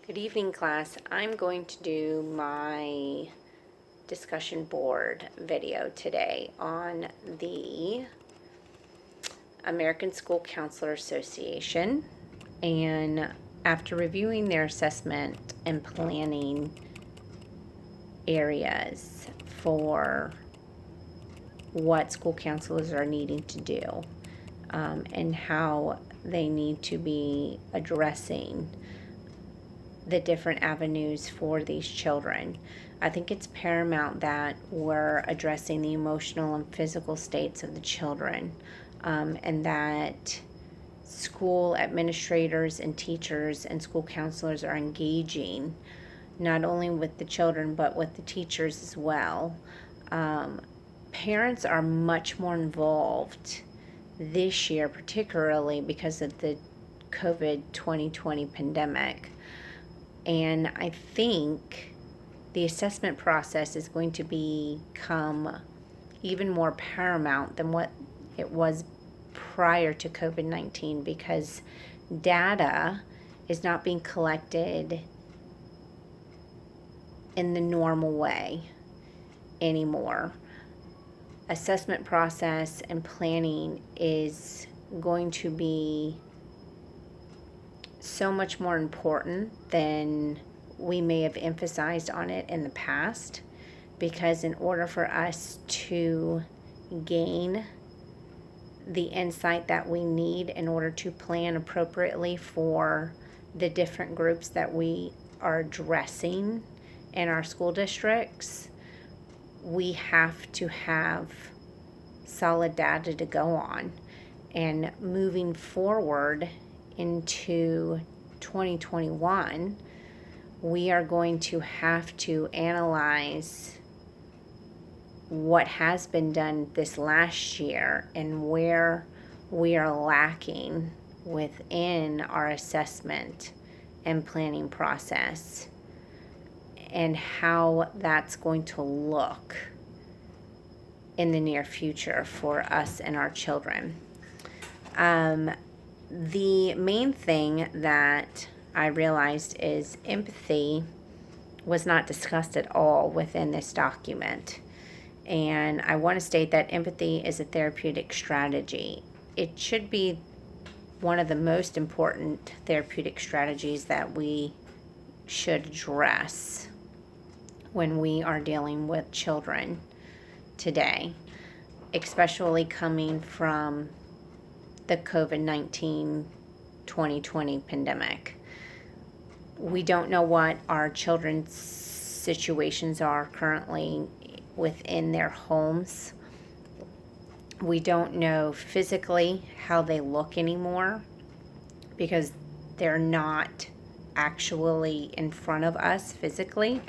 Good evening, class. I'm going to do my discussion board video today on the American School Counselor Association. And after reviewing their assessment and planning areas for what school counselors are needing to do and how they need to be addressing the different avenues for these children. I think it's paramount that we're addressing the emotional and physical states of the children, and that school administrators and teachers and school counselors are engaging not only with the children but with the teachers as well. Parents are much more involved this year, particularly because of the COVID 2020 pandemic. And I think the assessment process is going to become even more paramount than what it was prior to COVID-19, because data is not being collected in the normal way anymore. Assessment process and planning is going to be so much more important than we may have emphasized on it in the past, because in order for us to gain the insight that we need in order to plan appropriately for the different groups that we are addressing in our school districts, we have to have solid data to go on. And moving forward into 2021, we are going to have to analyze what has been done this last year and where we are lacking within our assessment and planning process, and how that's going to look in the near future for us and our children. The main thing that I realized is empathy was not discussed at all within this document. And I want to state that empathy is a therapeutic strategy. It should be one of the most important therapeutic strategies that we should address when we are dealing with children today, especially coming from the COVID-19 2020 pandemic. We don't know what our children's situations are currently within their homes. We don't know physically how they look anymore because they're not actually in front of us physically.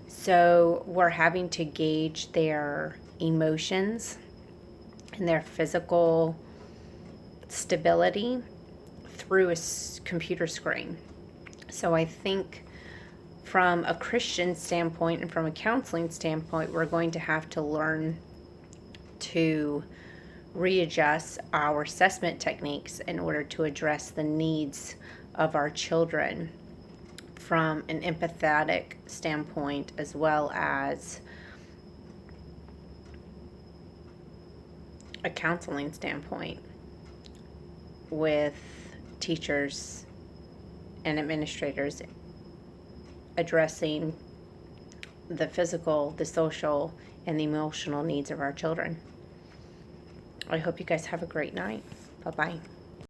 So we're having to gauge their emotions and their physical stability through a computer screen. So I think from a Christian standpoint and from a counseling standpoint, we're going to have to learn to readjust our assessment techniques in order to address the needs of our children from an empathetic standpoint, as well as a counseling standpoint, with teachers and administrators addressing the physical, the social, and the emotional needs of our children. I hope you guys have a great night. Bye-bye.